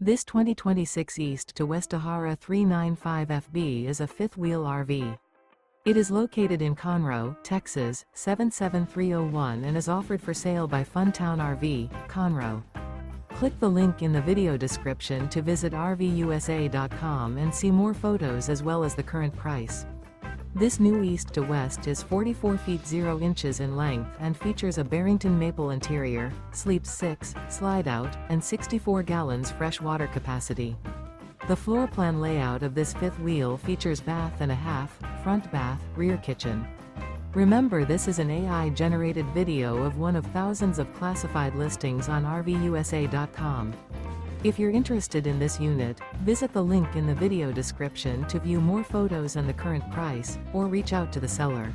This 2026 East to West Ahara 395FB is a fifth-wheel RV. It is located in Conroe, Texas, 77301 and is offered for sale by Funtown RV, Conroe. Click the link in the video description to visit RVUSA.com and see more photos as well as the current price. This new East to West is 44 feet 0 inches in length and features a Barrington Maple interior, sleeps 6, slide-out, and 64 gallons fresh water capacity. The floor plan layout of this fifth wheel features bath and a half, front bath, rear kitchen. Remember, this is an AI-generated video of one of thousands of classified listings on RVUSA.com. If you're interested in this unit, visit the link in the video description to view more photos and the current price, or reach out to the seller.